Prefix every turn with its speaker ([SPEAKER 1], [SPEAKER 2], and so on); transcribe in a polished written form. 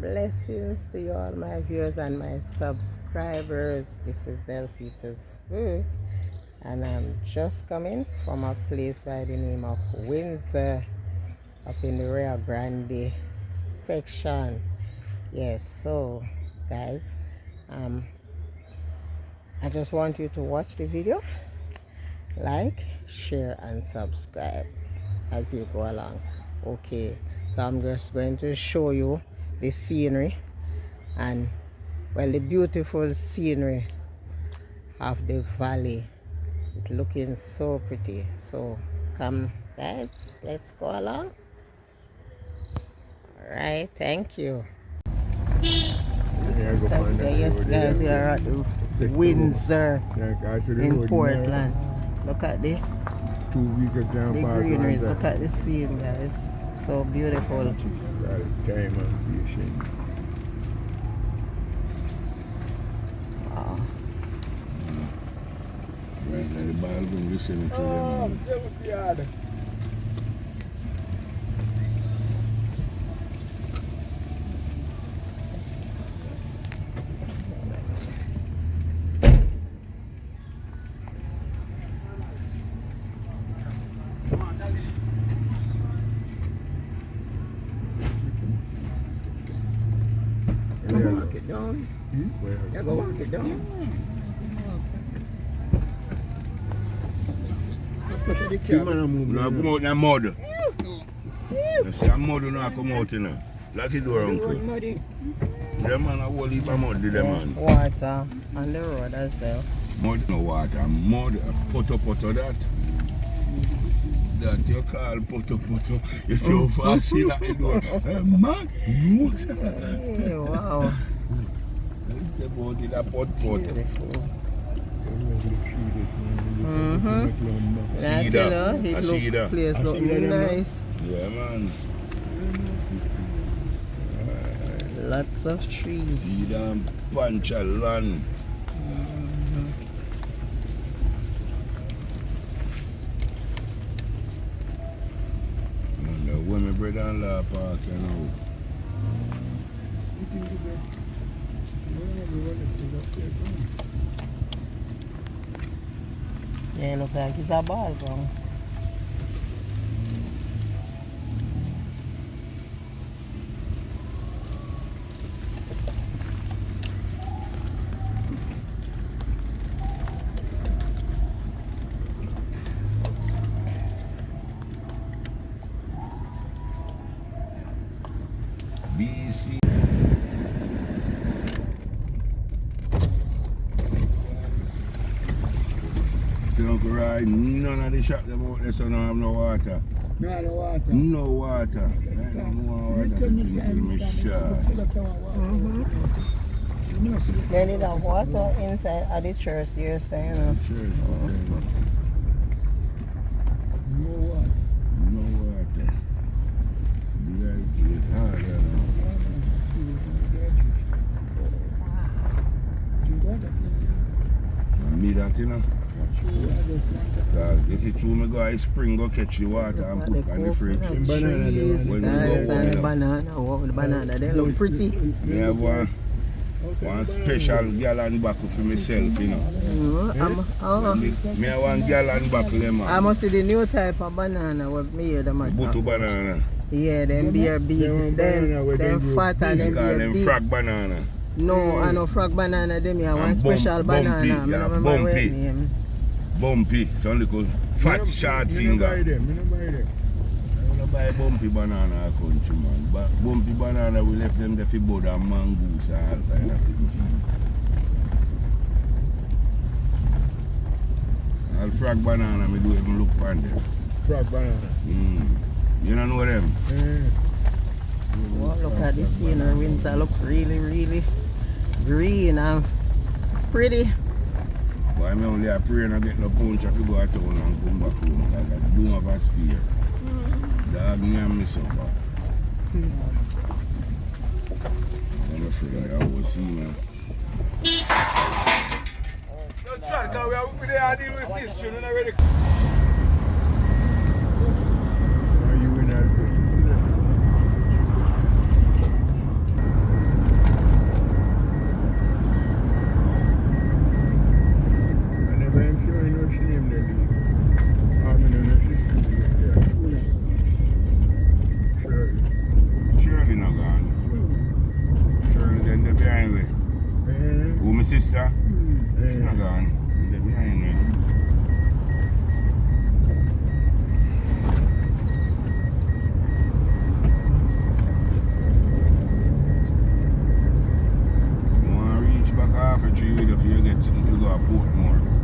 [SPEAKER 1] Blessings to you all my viewers and my subscribers. This is Delcita's Work and I'm just coming from a place by the name of Windsor up in the Rio Grande section. Yes, so guys, I just want you to watch the video, like, share and subscribe as you go along. Okay, so I'm just going to show you the scenery and the beautiful scenery of the valley. It's looking so pretty. So come guys, let's go along. All right, thank you. Yes guys, we are at the Windsor in Portland. Look at the greeneries. Look at the scene guys, so beautiful. Wow.
[SPEAKER 2] Right, now the ball going to send it to them.
[SPEAKER 1] Nice.
[SPEAKER 3] Walk it down. Yeah, go walk it down.
[SPEAKER 2] Now come out in the mud. You see the mud now come out in there. Lock the door, uncle. Them man a whole heap of mud, them man.
[SPEAKER 1] Water on the road as well.
[SPEAKER 2] Mud no water, mud, poto that. That you call poto. You see how fast she lock the door. Man, no sir.
[SPEAKER 1] Hey, wow.
[SPEAKER 2] Step out in the pot.
[SPEAKER 1] Beautiful. See that? Place look nice.
[SPEAKER 2] Yeah, man.
[SPEAKER 1] Lots of trees.
[SPEAKER 2] See that bunch of land. And the women bread and law park, you know.
[SPEAKER 1] Yeah, look like it's a ball ground.
[SPEAKER 2] BC. Don't ride none of the shop them out there, so don't have no water.
[SPEAKER 3] No water.
[SPEAKER 2] No water. No water.
[SPEAKER 1] They need a water inside of the church, you're saying?
[SPEAKER 2] Church.
[SPEAKER 3] No water.
[SPEAKER 2] No water. It's hard, you know. Me that, you know. If it's true, I go to spring, go catch the water and put on the fridge.
[SPEAKER 1] Trees, guys, and the banana. Wow, the banana, they look pretty.
[SPEAKER 2] I have one special gallon buckle for myself, you know. Me have one gallon buckle, man.
[SPEAKER 1] I must see the new type of banana what me hear them at.
[SPEAKER 2] Butu banana.
[SPEAKER 1] Yeah, them beer big, them fat and them beer
[SPEAKER 2] them
[SPEAKER 1] big.
[SPEAKER 2] frog banana.
[SPEAKER 1] No, I know frog banana, them have one special banana.
[SPEAKER 2] Bumpy, some little fat short finger. I don't buy bumpy banana country man. But bumpy banana we left them there for bud and mangoes and all kind of things. All frog banana me do even look on them.
[SPEAKER 3] Frog banana.
[SPEAKER 2] You don't know them?
[SPEAKER 1] Well, look at the scenery. Windsor looks really green and pretty.
[SPEAKER 2] But I'm only a prayer and get no punch if you go to town and come back home. Like a boom of a spear. Dog me and me son. I'm afraid I will see man.
[SPEAKER 4] Don't try because we are there dealing with this children already.
[SPEAKER 2] sister? She's not gone. Get behind me. You want to reach back half a tree with if you get something to go to Portmore.